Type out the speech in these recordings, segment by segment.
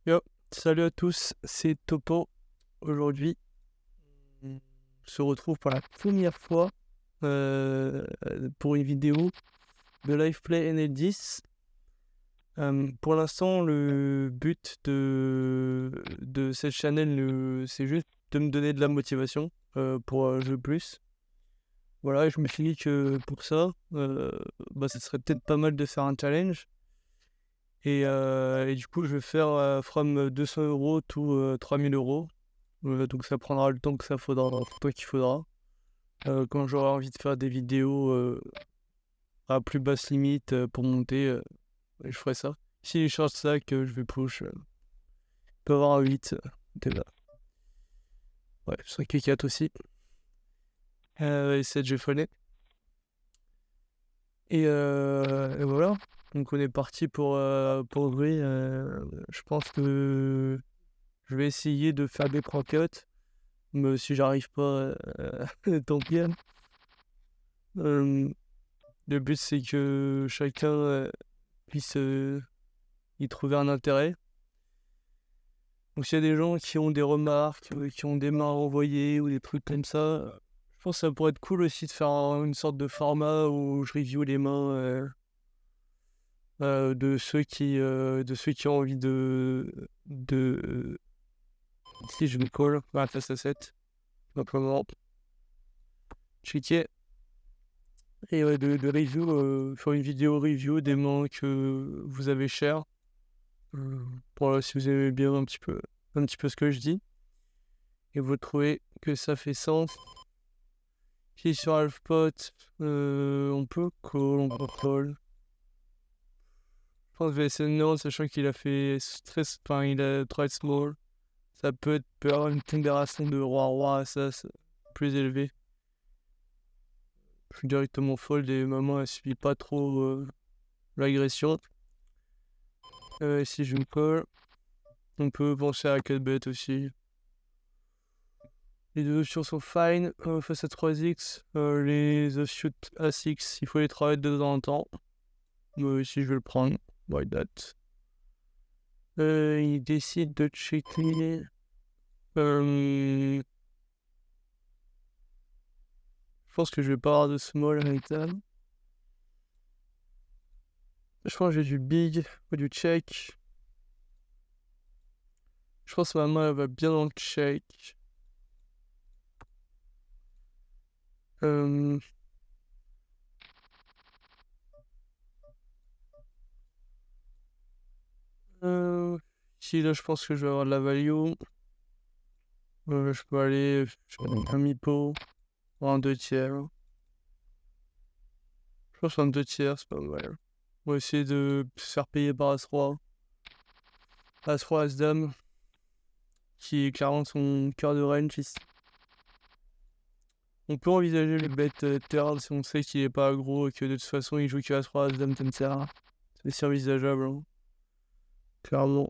Yo, salut à tous, c'est Topo. Aujourd'hui, on se retrouve pour la première fois pour une vidéo de Liveplay NL10. Pour l'instant, le but de cette chaîne, c'est juste de me donner de la motivation pour jouer plus. Voilà, et je me suis dit que pour ça, ça serait peut-être pas mal de faire un challenge. Et du coup, je vais faire from 200 € to 3000 €. Donc ça prendra le temps que ça faudra, le temps qu'il faudra. Quand j'aurai envie de faire des vidéos à plus basse limite pour monter, je ferai ça. Si les charges ça que je vais push, je peux avoir un 8 déjà. Ouais, 5 et 4 aussi. Et 7 j'ai phoné. Et voilà. Donc on est parti pour jouer. Je pense que je vais essayer de faire des croquettes. Mais si j'arrive pas, tant pis, hein. Le but c'est que chacun puisse y trouver un intérêt. Donc s'il y a des gens qui ont des remarques, qui ont des mains à envoyer ou des trucs comme ça, je pense que ça pourrait être cool aussi de faire une sorte de format où je review les mains de ceux qui ont envie de si je me colle face à 7 simplement checker et de review, faire une vidéo review des mains que vous avez chères. Voilà, si vous aimez bien un petit peu ce que je dis et vous trouvez que ça fait sens. Si sur Alfpot, on peut call, on peut call. Je pense VSN non, sachant qu'il a fait stress, enfin il a try small. Ça peut avoir une pondération de roi-roi, ça c'est plus élevé. Je suis directement fold et maman elle subit pas trop l'agression. Si je me call, on peut penser à 4 bet aussi. Les deux options sont fine face à 3x. Les offshoots A6, il faut les travailler de temps en temps. Moi aussi, je vais le prendre. Why that? Il décide de checker. Je pense que je vais pas avoir de small avec ça. Je pense que j'ai du big ou du check. Je pense que ma main elle va bien dans le check. Si là, je pense que je vais avoir de la value. Je peux aller un mi-pot ou un 2 tiers. Je pense un 2 tiers, c'est pas mal. On va essayer de se faire payer par As-Roi. As-Roi, As-Dame, qui est clairement son cœur de range ici. On peut envisager le bet turn si on sait qu'il est pas aggro et que de toute façon il joue que As-Roi, As-Dame, Tempera. C'est envisageable, hein. Clairement.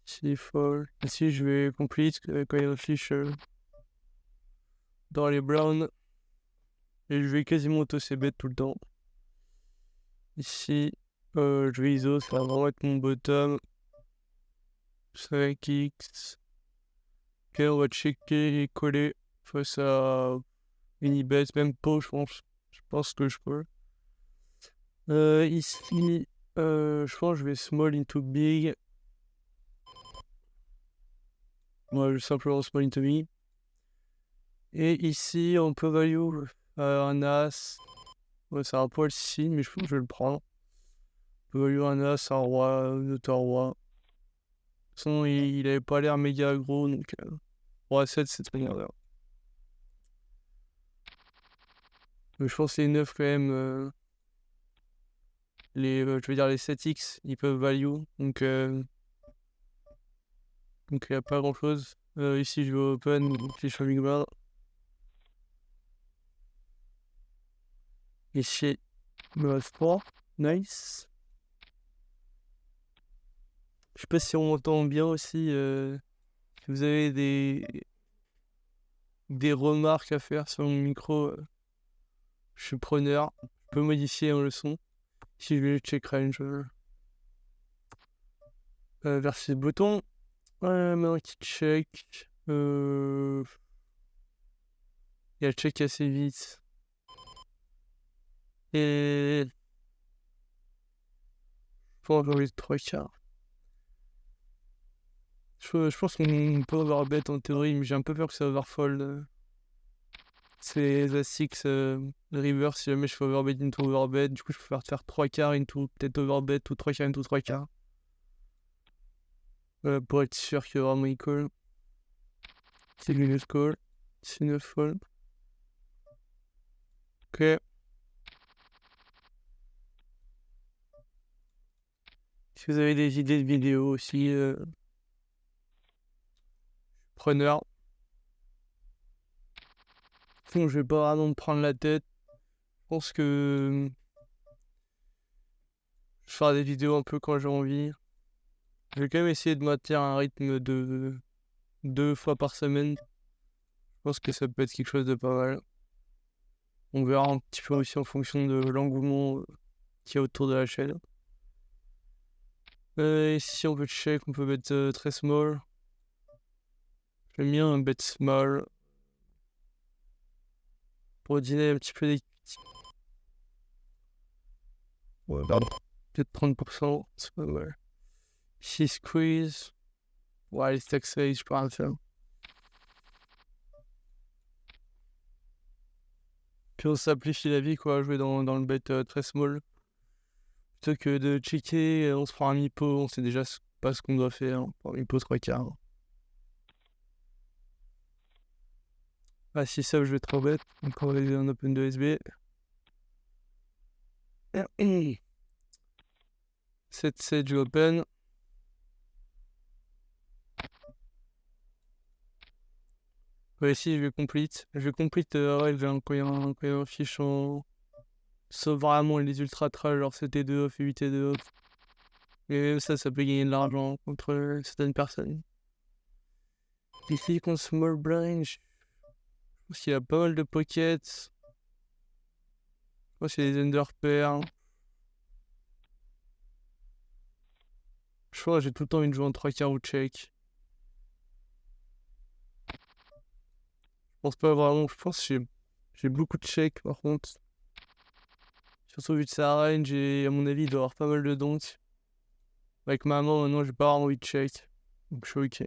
Si fold. Ici, je vais complete quand il réfléchit dans les browns. Et je vais quasiment auto-c-bet tout le temps. Ici, je vais ISO, ça va vraiment être mon bottom. 5x. Ok, on va checker et coller face à Unibet, même pot, je pense. Je pense que je peux. Ici, je pense que je vais small into big. Moi, je vais simplement small into big. Et ici, on peut value un as. Ouais, c'est un poil ici, mais je pense que je vais le prendre. On peut value un as, un roi, un autre roi. De toute façon, il avait pas l'air méga aggro, donc roi 7, c'est très bien. Mais je pense que les 9 quand même, je veux dire les 7x, ils peuvent value, donc il n'y a pas grand chose. Ici je vais open, donc les shoving bar. Ici, me reste 3, nice. Je sais pas si on m'entend bien aussi, si vous avez des remarques à faire sur mon micro, je suis preneur. Je peux modifier le son. Si je vais check range. versus bouton. Maintenant qu'il check. Il y a le check assez vite. Et... Je pense que j'ai envie de 3 quarts. Je pense qu'on peut overbet en théorie, mais j'ai un peu peur que ça overfold. C'est la 6 river si jamais je fais overbet into overbet. Du coup, je peux faire 3 quarts into peut-être overbet ou 3 quarts into 3 quarts. Pour être sûr que vraiment il call. C'est lui le call. C'est 9 fold. Ok. Si vous avez des idées de vidéos aussi, preneur. Bon, je vais pas vraiment me prendre la tête. Je pense que je ferai des vidéos un peu quand j'ai envie. Je vais quand même essayer de maintenir un rythme de 2 fois par semaine. Je pense que ça peut être quelque chose de pas mal. On verra un petit peu aussi en fonction de l'engouement qu'il y a autour de la chaîne. Et si on veut check, on peut mettre très small. J'aime bien un bet small. Pour dîner un petit peu des... Ouais, pardon. Peut-être 30%, c'est pas mal. Ici, squeeze. Ouais, les stack size, je peux rien faire. Puis on simplifie la vie, quoi, jouer dans le bet très small. Plutôt que de checker, on se prend un mi-pot, on sait déjà pas ce qu'on doit faire. On prend un mi-pot 3 quarts. Ah, si ça, je vais trop bête. Encore un open de SB. 7-7, je open. Ouais, ici, je vais complete. Je vais complete rêve quand il y a un fiche en. Sauf vraiment les ultra trash, genre 7 et 2 off et 8 et 2 off. Et même ça peut gagner de l'argent contre certaines personnes. Ici, contre small blind, je pense qu'il y a pas mal de pockets. Je pense qu'il y a des under pairs. Je crois que j'ai tout le temps envie de jouer en 3 quarts ou check. Je pense pas vraiment. Je pense que j'ai beaucoup de check par contre. Surtout vu de sa range et à mon avis il doit avoir pas mal de donks. Avec maman maintenant j'ai pas vraiment envie de check. Donc je suis ok.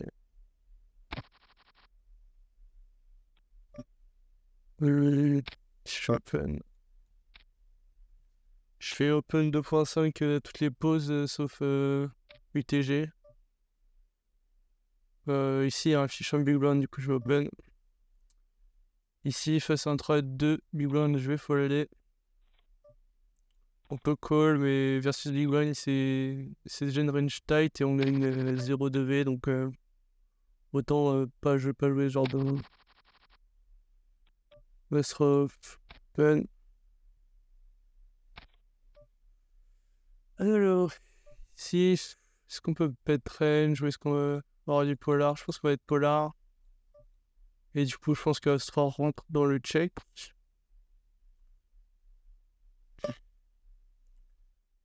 Je suis open. Je fais open 2.5 toutes les pauses sauf UTG. Ici il y a un fiche en big blind du coup je vais open. Ici face à un trade 2 big blind je vais folder. On peut call mais versus big blind c'est déjà une range tight et on gagne 0 de V donc autant pas jouer ce genre de Westroff open. Alors ici est-ce qu'on peut pet range ou est-ce qu'on va avoir du polar? Je pense qu'on va être polar. Et du coup, je pense que Astra rentre dans le check.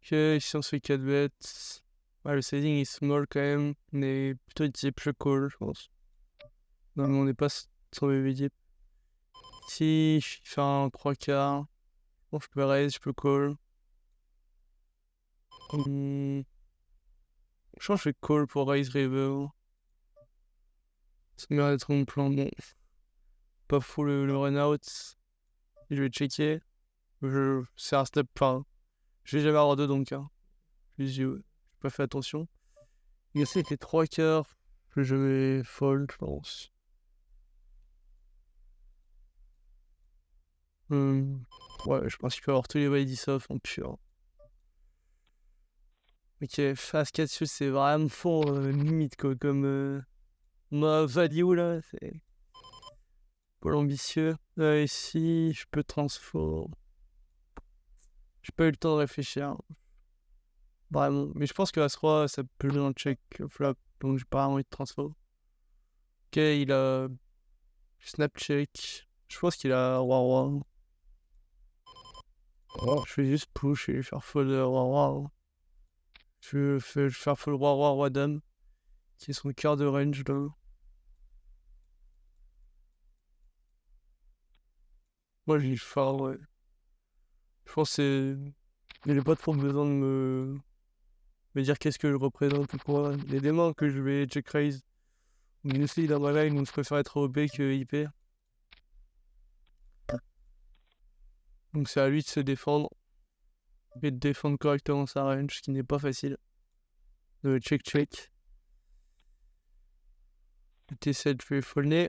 Ok, ici on se fait 4 bets. Ouais, le sizing est small quand même. On est plutôt type je call, je pense. Non, mais on n'est pas sur BB deep. Si je fais un 3 quarts, bon, je peux raise, je peux call. Je pense que je vais call pour raise river. Ça m'a l'air d'être mon plan. Bon, pas fou le run out. Je vais checker. C'est un step. Enfin, je vais jamais avoir de donc. Hein. J'ai pas fait attention. Il y a les 3 quarts. Je vais fold, je pense. Ouais, je pense qu'il peut avoir tous les Wady Soft en pur. Ok, Phase 4 c'est vraiment fort limite quoi, comme ma value là, c'est pas l'ambitieux. Ici, je peux transform. J'ai pas eu le temps de réfléchir. Vraiment. Mais je pense que As-Roi, ça peut jouer en check flop, donc j'ai pas envie de transform. Ok, il a snap check. Je pense qu'il a Roi-Roi. Oh, je vais juste push et faire fold Roi-Roi. Je vais faire full roi dame, qui est son quart de range là. Moi j'ai faire, ouais. Je pense que il a pas trop besoin de me dire qu'est-ce que je représente ou quoi. Il y a des mains que je vais check raise. Mais aussi dans ma line, donc je préfère être OP que IP. Donc c'est à lui de se défendre. Et de défendre correctement sa range, ce qui n'est pas facile. De check. T7 fait fold.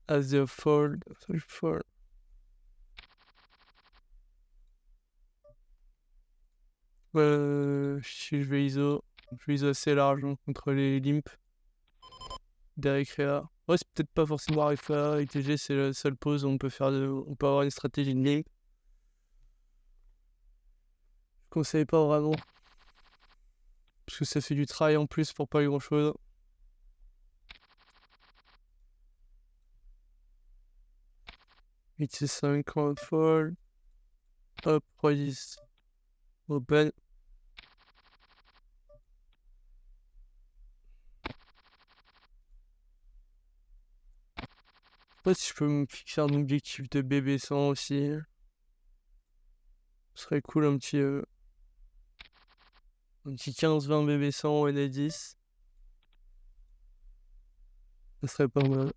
As the fold. Si je vais ISO assez large contre les limp. Derrick Rea. Ouais, c'est peut-être pas forcément RFA. ITG, c'est la seule pause où on peut avoir une stratégie de limp. Je conseille pas vraiment. Parce que ça fait du travail en plus pour pas grand chose. HC5, Crown Fall. Hop, 3-10. Open. Je sais pas si je peux me fixer un objectif de BB100 aussi. Ce serait cool un petit 15-20 BB100 NA10. Ça serait pas mal.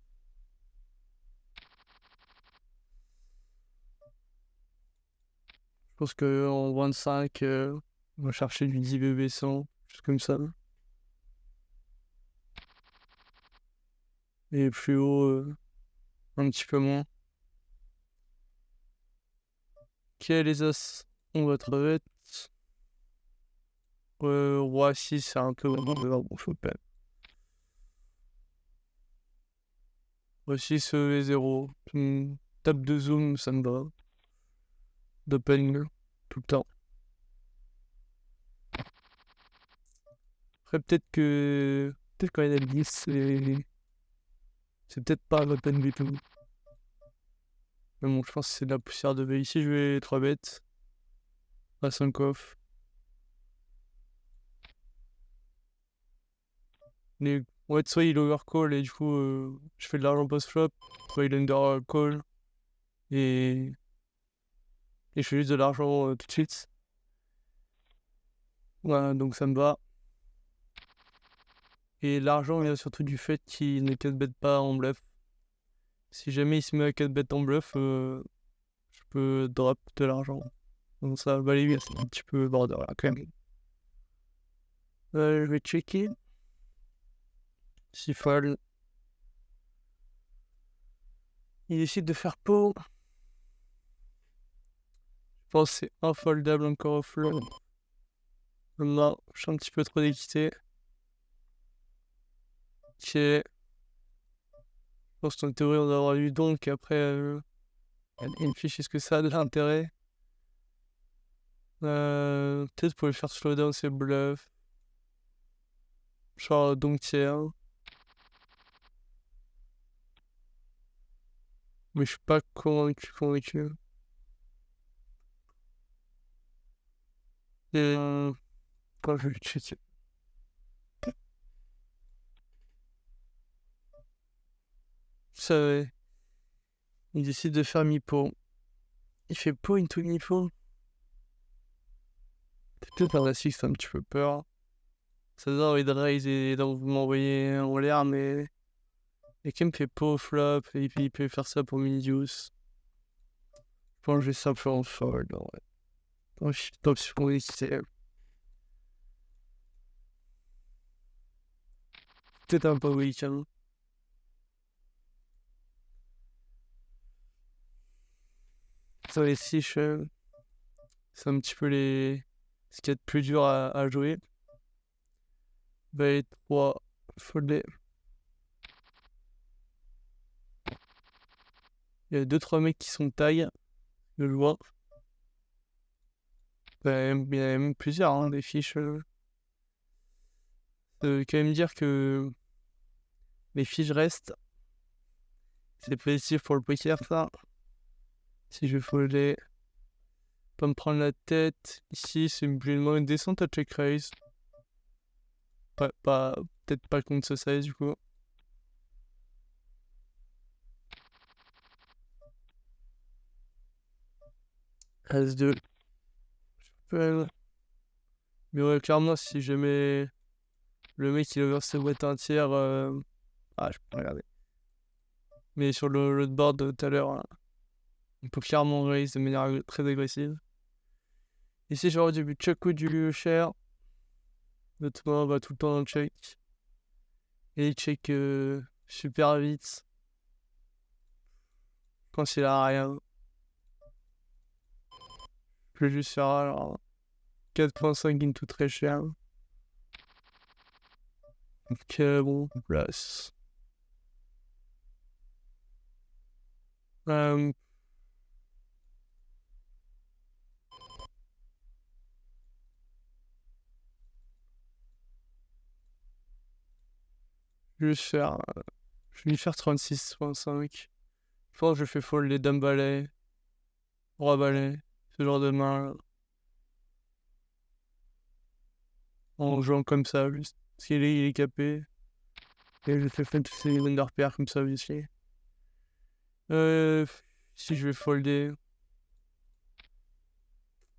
Je pense qu'en 25, on va chercher du 10 BB100, juste comme ça. Et plus haut, un petit peu moins. Ok, les As, on va très vite. Roi 6, c'est un peu bon, faut pas. Roi 6 et 0. Tape de zoom, ça me va. D'open tout le temps. Après, peut-être quand il y en a 10, c'est peut-être pas l'open du tout. Mais bon, je pense que c'est de la poussière de V. Ici, je vais 3 bêtes. À 5 off. Ouais, soit il overcall et du coup, je fais de l'argent post-flop. Soit il undercall et je fais juste de l'argent tout de suite. Voilà, donc ça me va. Et l'argent vient surtout du fait qu'il ne 4-bet pas en bluff. Si jamais il se met à 4-bet en bluff, je peux drop de l'argent. Donc ça va aller, c'est un petit peu border là quand même. Je vais checker. Si fold. Il décide de faire pot. Je pense que c'est infoldable encore au flop. Là, je suis un petit peu trop d'équité. Ok. Je pense qu'en théorie, on doit avoir eu donc après une fiche, est-ce que ça a de l'intérêt? Peut-être pour le faire slowdown, c'est bluff. Genre donc tiers. Mais je suis pas convaincu. Et quand je vais checker. Ça, ouais. Il décide de faire mi-pot. Il fait pot into mi-pot. Peut-être un classique, c'est un petit peu peur. Ça donne envie de raise et donc vous m'envoyez en l'air, mais. Et qui me fait pot au flop, et puis il peut faire ça pour mini-juice. Je pense que je vais simplement fold, ouais. Tant que je suis convaincu, peut-être un peu week-end. Ça, les 6, c'est un petit peu ce qu'il y a de plus dur à jouer. Valet 3, foldé. Il y a 2-3 mecs qui sont taille, je le vois. Il y en a même plusieurs, hein, des fiches. Ça veut quand même dire que les fiches restent. C'est positif pour le poker, ça. Si je foldais. Pas me prendre la tête. Ici, c'est une descente à check raise. Peut-être pas contre ce size du coup. As-2. Mais ouais, clairement, si jamais le mec il over sa boîte entière. Ah, je peux pas regarder. Mais sur le board de tout à l'heure, on peut clairement raise de manière très agressive. Ici, j'aurais du check ou du share. Notre main va tout le temps dans le check. Et il check super vite. Quand il a rien. Je vais juste faire alors 4.5 into très cher. Ok, bon, place. Je vais lui faire 36.5. Je pense que je fais fold les dames balais, roi balais, ce genre de main. En jouant comme ça, juste. Parce qu'il est capé. Et je fais fold tous ces under pairs comme ça aussi. Si je vais folder.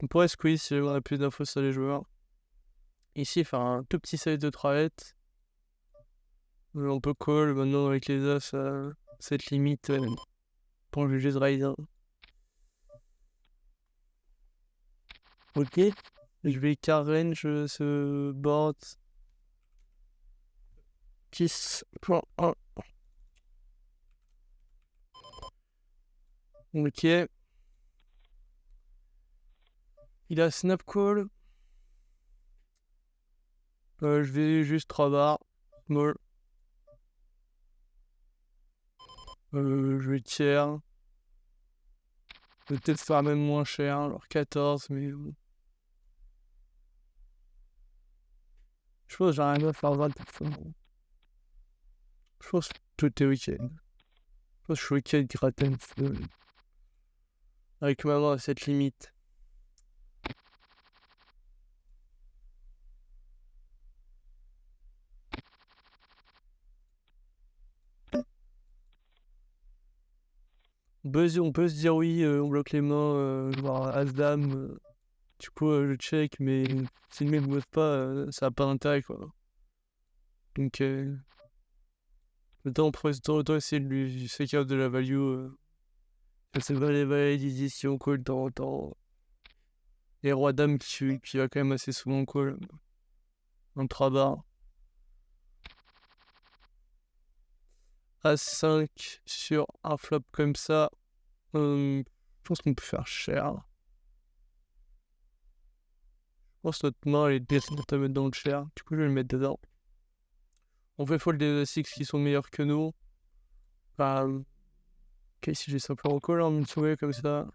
On pourrait squeeze si on a plus d'infos sur les joueurs. Ici, faire un tout petit size de 3 hêtes. On peut call maintenant avec les as cette limite pour juger de raise. Ok. Je vais car range ce board 10.1. Ok. Il a snap call. Je vais juste 3 barres. Small. Je vais tiers. Peut-être faire même moins cher, alors 14, mais je pense que j'arrive à faire 20%. Je pense que tout est week-end. Je pense que je suis week-end gratin avec maman à cette limite. On peut se dire oui, on bloque les mains, genre As-Dame. Du coup, je check, mais si le mec ne bosse pas, ça n'a pas d'intérêt quoi. Donc, autant essayer de lui faire de la value. C'est pas les valets d'édition call de temps en temps. Et roi-dame qui va quand même assez souvent call. En 3 barres. As-5 sur un flop comme ça. Je pense qu'on peut faire cher. Je pense que notre main elle est décente à mettre dans le cher. Du coup, je vais le mettre dedans. On fait fold des As-6 qui sont meilleurs que nous. Ok, si j'ai simplement call en une comme ça.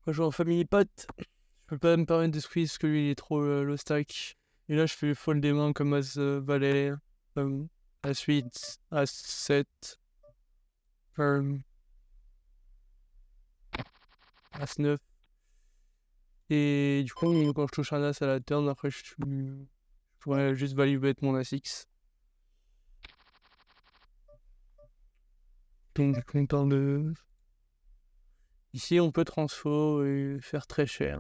Moi, je joue en family pot. Je peux pas me permettre de squeeze parce que lui il est trop low stack. Et là, je fais fold des mains comme As-Valet, As-8, As-7, As-9. Et du coup, quand je touche un As à la turn, après je pourrais juste value bet mon As-X. Donc content de... Ici, on peut transfo et faire très cher.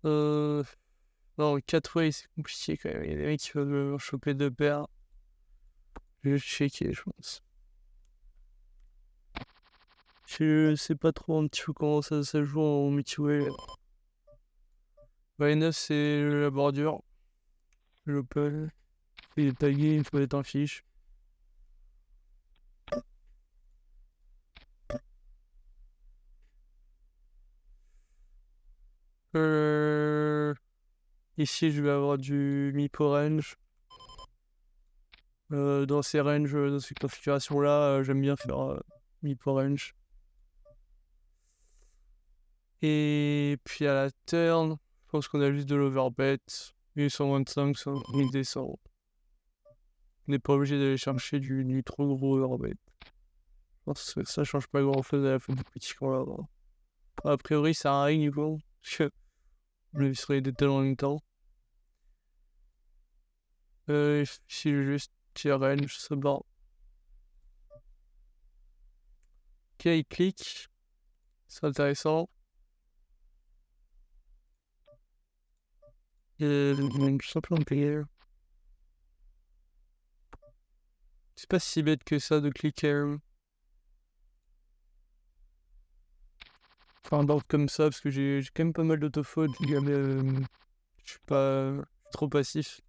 Non, 4 ways, c'est compliqué quand même. Il y a des mecs qui veulent me choper 2 paires. Je vais checker, je pense. Je sais pas trop un petit peu comment ça joue en multi-way. 9 c'est la bordure. L'open. Il est tagué, il faut être en fiche. Ici, je vais avoir du Mipo range. Dans ces ranges, dans ces configurations-là, j'aime bien faire Mipo range. Et puis à la turn, je pense qu'on a juste de l'overbet. 1125, 1200. On n'est pas obligé d'aller chercher du trop gros overbet. pense que ça change pas grand-chose à la fin du petit qu'on va avoir. A priori, ça a rien du coup. Parce que je vais sur les deux talents en même temps. Si je juste TRN, je sais pas. Ok, il clique. C'est intéressant. Tout simplement payer. C'est pas si bête que ça de cliquer. Enfin, d'ordre comme ça, parce que j'ai quand même pas mal d'autofautes. Je suis pas trop passif.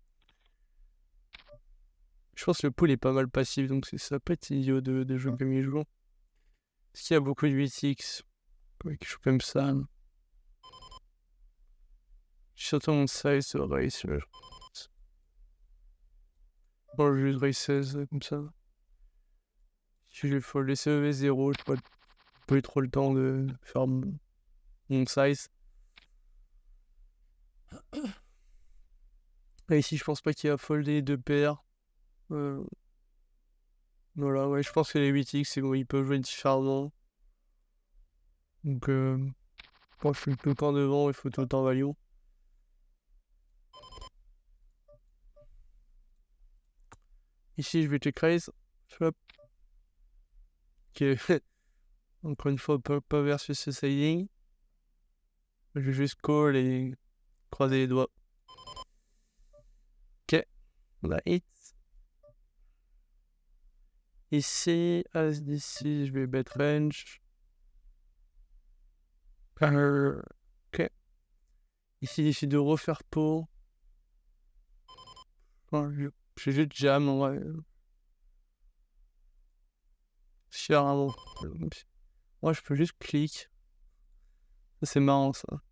Je pense que le pool est pas mal passif, donc ça peut être idiot de jouer comme il joue. Est-ce qu'il y a beaucoup de 8x qui joue comme ça? Surtout mon size de race. Bon, je vais race 16 comme ça. Si je faut laisser EV0, je n'ai pas eu trop le temps de faire mon size. Et ici, je pense pas qu'il y a foldé deux paires. Voilà, ouais, je pense que les 8x, c'est bon, ils peuvent jouer différemment. Donc, quand je suis tout le temps devant, il faut tout le temps value. Ici, je vais check raise. Hop. Ok. Encore une fois, pas versus ce siding. Je vais juste call et croiser les doigts. Ok. On a hit. Ici, as d'ici, je vais bet range. Ok. Ici, il décide de refaire pot. Enfin, j'ai juste jam en vrai. Moi, je peux juste clic. C'est marrant ça.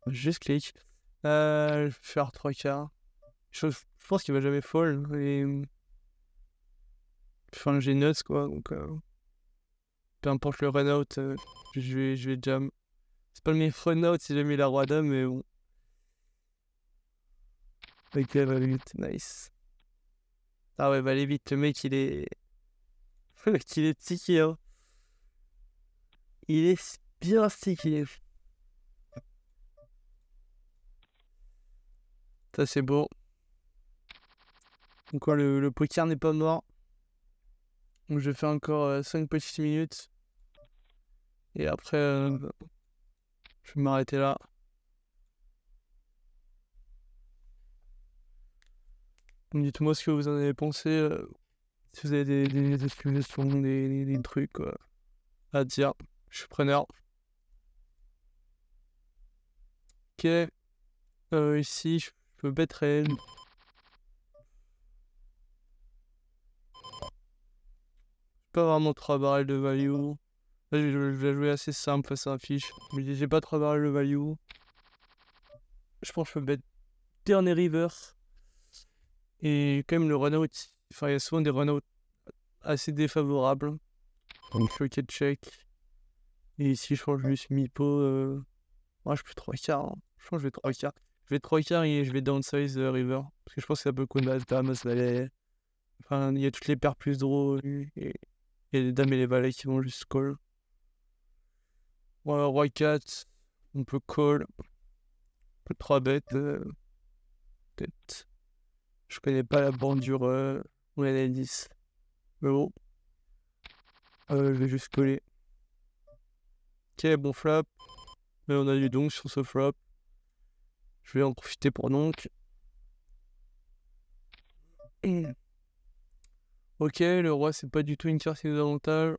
Juste clic. Je vais faire 3 quarts. Je pense qu'il va jamais fall. Et... Enfin, j'ai nuts quoi. Donc, peu importe le run out, je vais jam. C'est pas le meilleur run out si j'ai mis la roi dame, mais bon. Ok, va vite. Nice. Ah ouais, va aller vite. Le mec, il est. Le mec, il est sticky, hein. Il est bien sticky. Ça, c'est beau. Donc, quoi, le poker n'est pas mort. Donc, je fais encore 5 petites minutes. Et après, je vais m'arrêter là. Dites-moi ce que vous en avez pensé. Si vous avez des explications, des trucs à dire, je suis preneur. Ok. Ici, je peux bet raise. Pas vraiment 3 barrels de value. Là, je vais jouer assez simple face à un fiche. Mais j'ai pas 3 barrels de value. Je pense que je peux bet dernier river. Et quand même le run-out. Enfin, il y a souvent des run-out assez défavorables. Donc je fais check. Et ici, je pense que je juste mi-pot. Moi, je fais 3 quarts. Hein. Je pense que je vais 3 quarts. Je vais 3 quarts et je vais downsize river. Parce que je pense que ça peut connaître as dames, valet. Enfin, il y a toutes les paires plus draw. Et les dames et les valets qui vont juste call. Voilà, roi 4. On peut call. On peut 3 bêtes. Peut-être. Je connais pas la bandure ou la 10. Mais bon. Je vais juste coller. Ok, bon flop. Mais on a du donk sur ce flop. Je vais en profiter pour donk. Ok, le roi c'est pas du tout une carte qui nous avantage.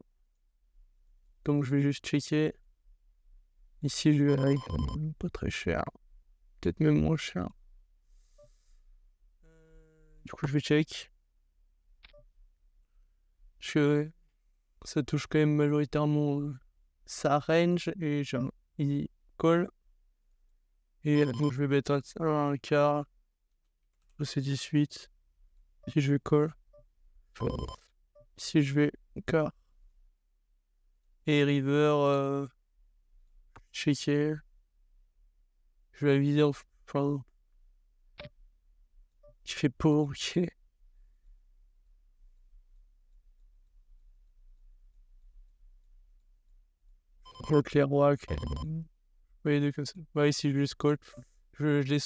Donc je vais juste checker. Ici je vais avec pas très cher. Peut-être même moins cher. Du coup je vais check. Ça touche quand même majoritairement sa range et il colle. Et donc je vais mettre un quart. C'est 18. Si je vais call. Si je vais quart. Et river, checker. Je vais viser enfin. Qui fait pot, ok. Donc les rois, les deux comme ça. Ouais, ici je les scroll. Je les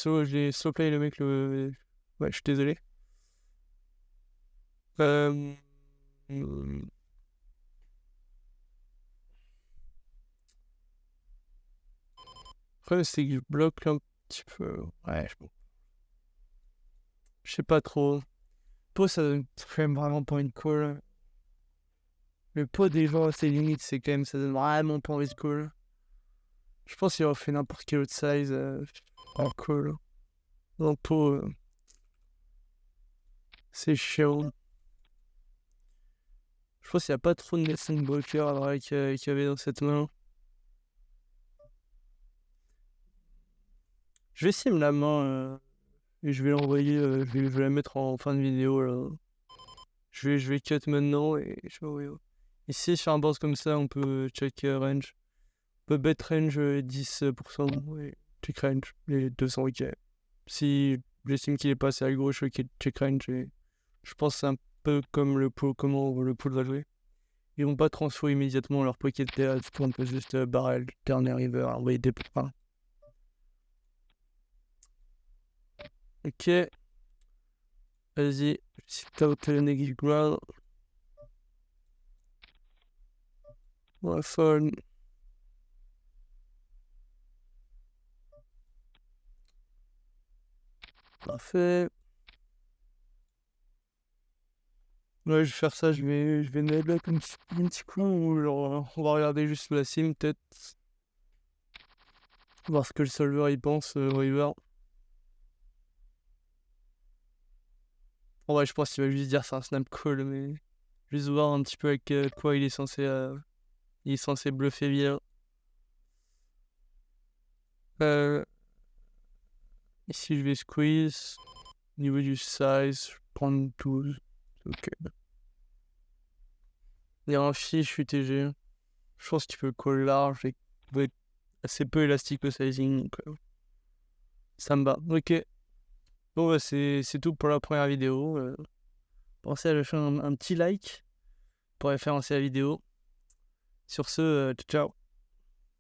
slow play le mec. Ouais, je suis désolé. Le problème c'est que je bloque un petit peu. Ouais, je sais pas trop. Pot, ça donne quand même vraiment pas une call. Le pot des gens, c'est limite, c'est quand même, ça donne vraiment pas envie de call. Je pense qu'il aurait fait n'importe quel autre size en call. En pot, c'est chiant. Je pense qu'il n'y a pas trop de Nelson Broker à vrai qu'il y avait dans cette main. Je vais essayer la main et je vais l'envoyer, je vais la mettre en fin de vidéo là. Je vais cut maintenant et je vais envoyer. Ici sur un board comme ça, on peut check range. On peut bet range 10% et check range les 200 ok. Si j'estime qu'il est pas assez aggro, je check range et je pense que c'est un peu comme le pool, comment le pool va jouer. Ils vont pas transférer immédiatement leur pocket pair, on peut juste barrel, turn river, envoyer des points. Ok. Vas-y. Si t'as le negative ground. Ouais, fun. Parfait. Ouais, je vais faire ça, je vais mettre là comme un petit coup, ou genre, on va regarder juste la sim peut-être. Voir ce que le solver il pense, river. En vrai, je pense qu'il va juste dire c'est un snap call, mais juste voir un petit peu avec quoi il est censé bluffer bien. Ici, je vais squeeze. Au niveau du size, je vais prendre 12. Ok. Il y a un fiche UTG. Je pense qu'il peut call large et va être assez peu élastique le sizing. Donc, ça me va. Ok. Bon, bah, c'est tout pour la première vidéo. Pensez à lâcher un petit like pour référencer la vidéo. Sur ce, ciao.